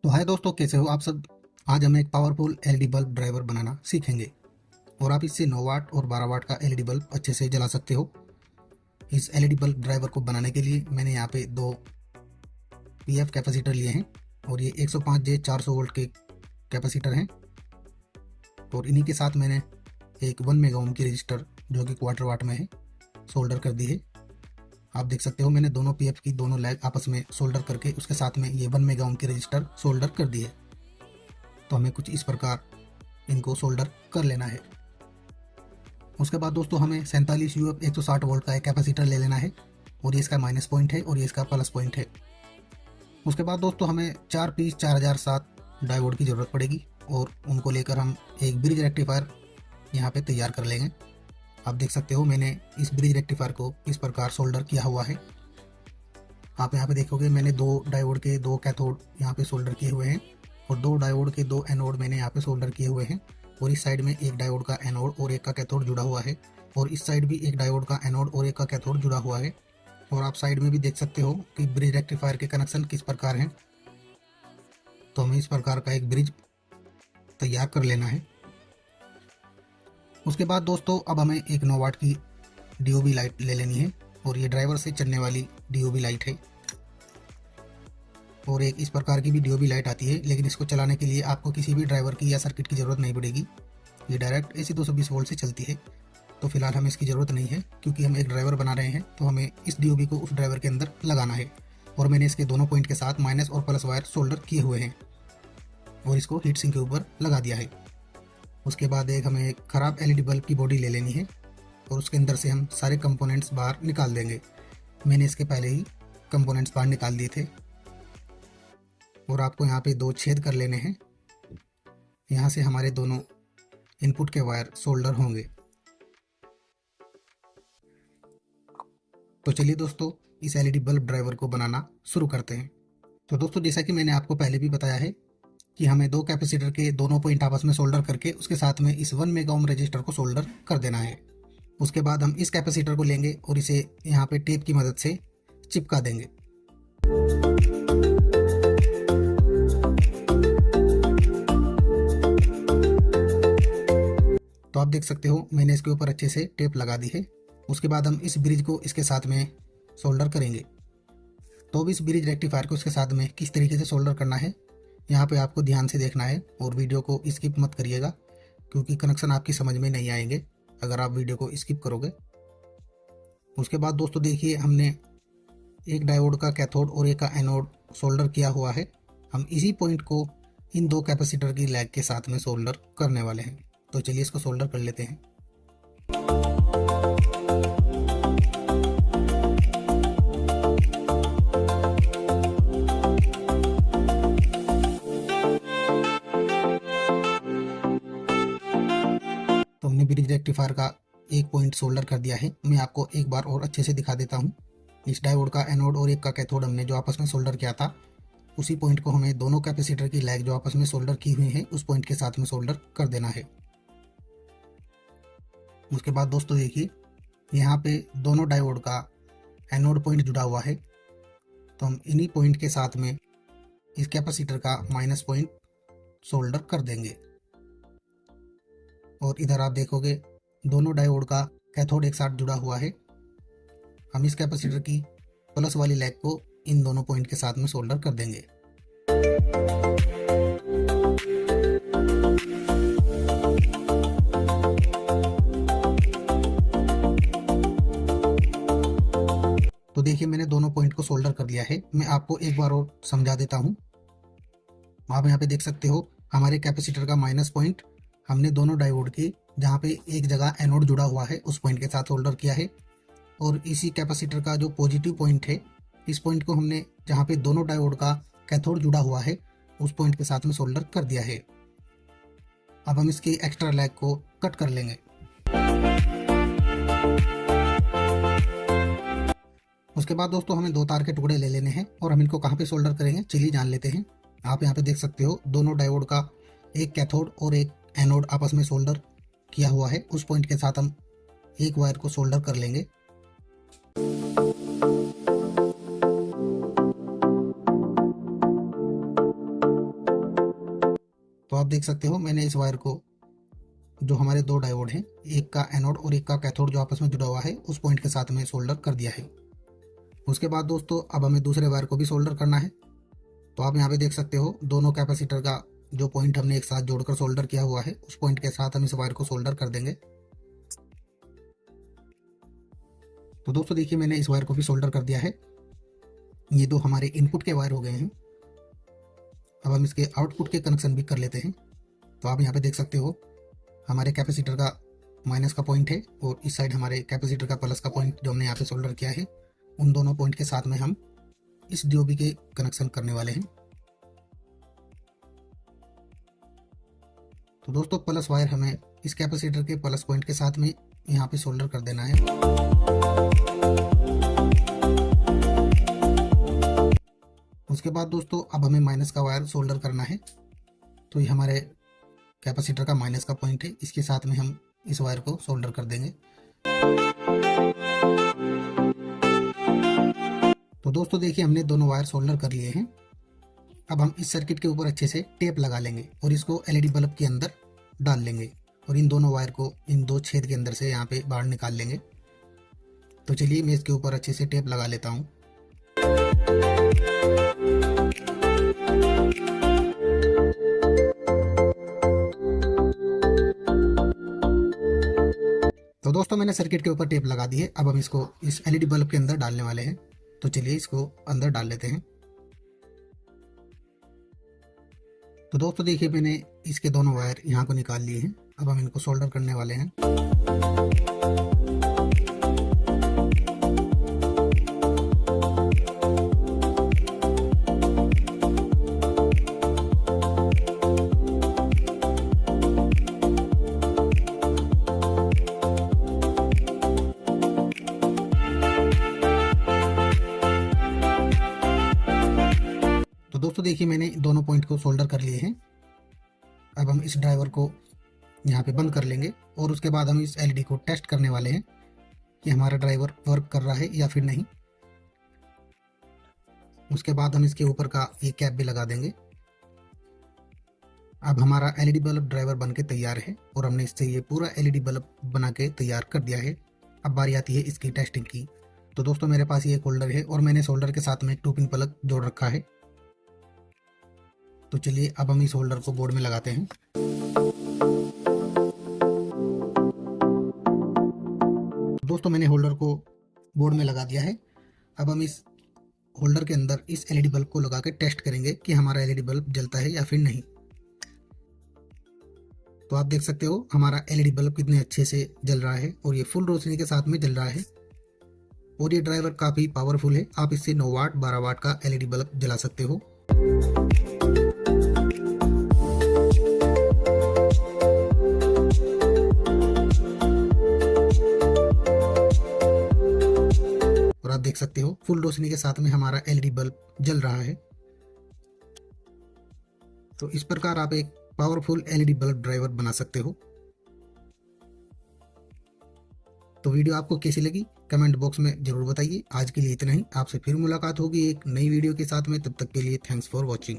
तो हाय दोस्तों, कैसे हो आप सब। आज हम एक पावरफुल एलईडी बल्ब ड्राइवर बनाना सीखेंगे और आप इससे 9 वाट और 12 वाट का एलईडी बल्ब अच्छे से जला सकते हो। इस एलईडी बल्ब ड्राइवर को बनाने के लिए मैंने यहाँ पे दो पीएफ कैपेसिटर लिए हैं और ये 105J 400 वोल्ट के कैपेसिटर हैं और इन्हीं के साथ मैंने एक 1 मेगा ओम की रजिस्टर जो कि क्वार्टर वाट में है सोल्डर कर दी है। आप देख सकते हो मैंने दोनों पीएफ की दोनों लैग आपस में सोल्डर करके उसके साथ में ये 1 मेगा ओम की रजिस्टर सोल्डर कर दी है। तो हमें कुछ इस प्रकार इनको सोल्डर कर लेना है। उसके बाद दोस्तों हमें 47 UF 160 वोल्ट का एक कैपेसिटर ले लेना है और ये इसका माइनस पॉइंट है और ये इसका प्लस पॉइंट है। उसके बाद दोस्तों हमें 4 पीस 4007 डायोड की ज़रूरत पड़ेगी और उनको लेकर हम एक ब्रिज रेक्टिफायर यहाँ पे तैयार कर लेंगे। आप देख सकते हो मैंने इस ब्रिज रेक्टिफायर को इस प्रकार सोल्डर किया हुआ है। आप यहाँ पे देखोगे मैंने 2 डायोड के 2 कैथोड यहाँ पे सोल्डर किए हुए हैं और 2 डायोड के 2 एनोड मैंने यहाँ पे सोल्डर किए हुए हैं और इस साइड में एक डायोड का एनोड और एक का कैथोड जुड़ा हुआ है और इस साइड भी एक डायोड का एनोड और एक का कैथोड जुड़ा हुआ है। और आप साइड में भी देख सकते हो कि ब्रिज रेक्टिफायर के कनेक्शन किस प्रकार हैं। तो हमें इस प्रकार का एक ब्रिज तैयार कर लेना है। उसके बाद दोस्तों अब हमें एक 9 वाट की डीओबी लाइट ले लेनी है और ये ड्राइवर से चलने वाली डीओबी लाइट है और एक इस प्रकार की भी डीओबी लाइट आती है, लेकिन इसको चलाने के लिए आपको किसी भी ड्राइवर की या सर्किट की ज़रूरत नहीं पड़ेगी। ये डायरेक्ट AC 220 वोल्ट से चलती है। तो फिलहाल हमें इसकी ज़रूरत नहीं है क्योंकि हम एक ड्राइवर बना रहे हैं तो हमें इस डीओबी को उस ड्राइवर के अंदर लगाना है। और मैंने इसके दोनों पॉइंट के साथ माइनस और प्लस वायर सोल्डर किए हुए हैं और इसको हीट सिंक के ऊपर लगा दिया है। उसके बाद हमें एक ख़राब LED बल्ब की बॉडी ले लेनी है और उसके अंदर से हम सारे कंपोनेंट्स बाहर निकाल देंगे। मैंने इसके पहले ही कंपोनेंट्स बाहर निकाल दिए थे और आपको यहाँ पे 2 छेद कर लेने हैं। यहाँ से हमारे दोनों इनपुट के वायर सोल्डर होंगे। तो चलिए दोस्तों इस LED बल्ब ड्राइवर को बनाना शुरू करते हैं। तो दोस्तों जैसा कि मैंने आपको पहले भी बताया है कि हमें 2 कैपेसिटर के दोनों पॉइंट आपस में सोल्डर करके उसके साथ में इस 1 मेगा ओम रजिस्टर को सोल्डर कर देना है। उसके बाद हम इस कैपेसिटर को लेंगे और इसे यहाँ पे टेप की मदद से चिपका देंगे। तो आप देख सकते हो मैंने इसके ऊपर अच्छे से टेप लगा दी है। उसके बाद हम इस ब्रिज को इसके साथ में सोल्डर करेंगे। तो अब इस ब्रिज रेक्टिफायर को इसके साथ में किस तरीके से सोल्डर करना है यहाँ पे आपको ध्यान से देखना है और वीडियो को स्किप मत करिएगा क्योंकि कनेक्शन आपकी समझ में नहीं आएंगे अगर आप वीडियो को स्किप करोगे। उसके बाद दोस्तों देखिए हमने एक डायोड का कैथोड और एक का एनोड सोल्डर किया हुआ है। हम इसी पॉइंट को इन 2 कैपेसिटर की लैग के साथ में सोल्डर करने वाले हैं। तो चलिए इसको सोल्डर कर लेते हैं। तो हमने ब्रिज रेक्टिफायर का एक पॉइंट सोल्डर कर दिया है। मैं आपको एक बार और अच्छे से दिखा देता हूँ। इस डायोड का एनोड और एक का कैथोड हमने जो आपस में सोल्डर किया था उसी पॉइंट को हमें दोनों कैपेसिटर की लैग जो आपस में सोल्डर की हुई है उस पॉइंट के साथ में सोल्डर कर देना है। उसके बाद दोस्तों देखिए यहाँ पे दोनों डायोड का एनोड पॉइंट जुड़ा हुआ है तो हम इन्हीं पॉइंट के साथ में इस कैपेसिटर का माइनस पॉइंट सोल्डर कर देंगे। और इधर आप देखोगे दोनों डायोड का कैथोड एक साथ जुड़ा हुआ है। हम इस कैपेसिटर की प्लस वाली लैग को इन दोनों पॉइंट के साथ में सोल्डर कर देंगे। तो देखिए मैंने दोनों पॉइंट को सोल्डर कर लिया है। मैं आपको एक बार और समझा देता हूँ। आप यहाँ पे देख सकते हो हमारे कैपेसिटर का माइनस पॉइंट हमने दोनों डायोड की जहाँ पे एक जगह एनोड जुड़ा हुआ है उस पॉइंट के साथ सोल्डर किया है और इसी कैपेसिटर का जो पॉजिटिव पॉइंट है इस पॉइंट को हमने जहाँ पे दोनों डायोड का कैथोड जुड़ा हुआ है उस पॉइंट के साथ में सोल्डर कर दिया है। अब हम इसकी एक्स्ट्रा लैग को कट कर लेंगे। उसके बाद दोस्तों हमें 2 तार के टुकड़े ले लेने हैं और हम इनको कहाँ पे सोल्डर करेंगे चलिए जान लेते हैं। आप यहाँ पे देख सकते हो दोनों डायोड का एक कैथोड और एक एनोड आपस में सोल्डर किया हुआ है। उस पॉइंट के साथ हम एक वायर को सोल्डर कर लेंगे। आप देख सकते हो मैंने इस वायर को, जो हमारे दो डायोड हैं, एक का एनोड और एक का कैथोड जो आपस में जुड़ा हुआ है, उस पॉइंट के साथ में सोल्डर कर दिया है। उसके बाद दोस्तों अब हमें दूसरे वायर को भी सोल्डर करना है। तो आप यहाँ पे देख सकते हो दोनों कैपेसिटर का जो पॉइंट हमने एक साथ जोड़कर सोल्डर किया हुआ है, उस पॉइंट के साथ हम इस वायर को सोल्डर कर देंगे। तो दोस्तों देखिए मैंने इस वायर को भी सोल्डर कर दिया है। ये दो हमारे इनपुट के वायर हो गए हैं। अब हम इसके आउटपुट के कनेक्शन भी कर लेते हैं। तो आप यहाँ पे देख सकते हो हमारे कैपेसिटर का माइनस का पॉइंट है और इस साइड हमारे कैपेसिटर का प्लस का पॉइंट जो हमने यहाँ पे सोल्डर किया है, उन दोनों पॉइंट के साथ में हम इस डीओबी के कनेक्शन करने वाले हैं। तो दोस्तों प्लस वायर हमें इस कैपेसिटर के प्लस पॉइंट के साथ में यहाँ पे सोल्डर कर देना है। उसके बाद दोस्तों अब हमें माइनस का वायर सोल्डर करना है। तो ये हमारे कैपेसिटर का माइनस का पॉइंट है, इसके साथ में हम इस वायर को सोल्डर कर देंगे। तो दोस्तों देखिए हमने दोनों वायर सोल्डर कर लिए हैं। अब हम इस सर्किट के ऊपर अच्छे से टेप लगा लेंगे और इसको एलईडी बल्ब के अंदर डाल लेंगे और इन दोनों वायर को इन दो छेद के अंदर से यहाँ पे बाहर निकाल लेंगे। तो चलिए मैं इसके ऊपर अच्छे से टेप लगा लेता हूँ। तो दोस्तों मैंने सर्किट के ऊपर टेप लगा दी है। अब हम इसको इस एलईडी बल्ब के अंदर डालने वाले हैं। तो चलिए इसको अंदर डाल लेते हैं। तो दोस्तों देखिए मैंने इसके दोनों वायर यहाँ को निकाल लिए हैं। अब हम इनको सोल्डर करने वाले हैं। तो दोस्तों देखिए मैंने दोनों पॉइंट को सोल्डर कर लिए हैं। अब हम इस ड्राइवर को यहाँ पे बंद कर लेंगे और उसके बाद हम इस एलईडी को टेस्ट करने वाले हैं कि हमारा ड्राइवर वर्क कर रहा है या फिर नहीं। उसके बाद हम इसके ऊपर का ये कैप भी लगा देंगे। अब हमारा एलईडी बल्ब ड्राइवर बन के तैयार है और हमने इससे ये पूरा एलईडी बल्ब बना के तैयार कर दिया है। अब बारी आती है इसकी टेस्टिंग की। तो दोस्तों मेरे पास ये होल्डर है और मैंने सोल्डर के साथ में एक 2 पिन प्लग जोड़ रखा है। तो चलिए अब हम इस होल्डर को बोर्ड में लगाते हैं। दोस्तों मैंने होल्डर को बोर्ड में लगा दिया है। अब हम इस होल्डर के अंदर इस एलईडी बल्ब को लगा के टेस्ट करेंगे कि हमारा एलईडी बल्ब जलता है या फिर नहीं। तो आप देख सकते हो हमारा एलईडी बल्ब कितने अच्छे से जल रहा है और ये फुल रोशनी के साथ में जल रहा है और ये ड्राइवर काफ़ी पावरफुल है। आप इससे 9 वाट 12 वाट का एलईडी बल्ब जला सकते हो। और आप देख सकते हो फुल रोशनी के साथ में हमारा एलईडी बल्ब जल रहा है। तो इस प्रकार आप एक पावरफुल एलईडी बल्ब ड्राइवर बना सकते हो। तो वीडियो आपको कैसी लगी कमेंट बॉक्स में जरूर बताइए। आज के लिए इतना ही। आपसे फिर मुलाकात होगी एक नई वीडियो के साथ में। तब तक के लिए थैंक्स फॉर वॉचिंग।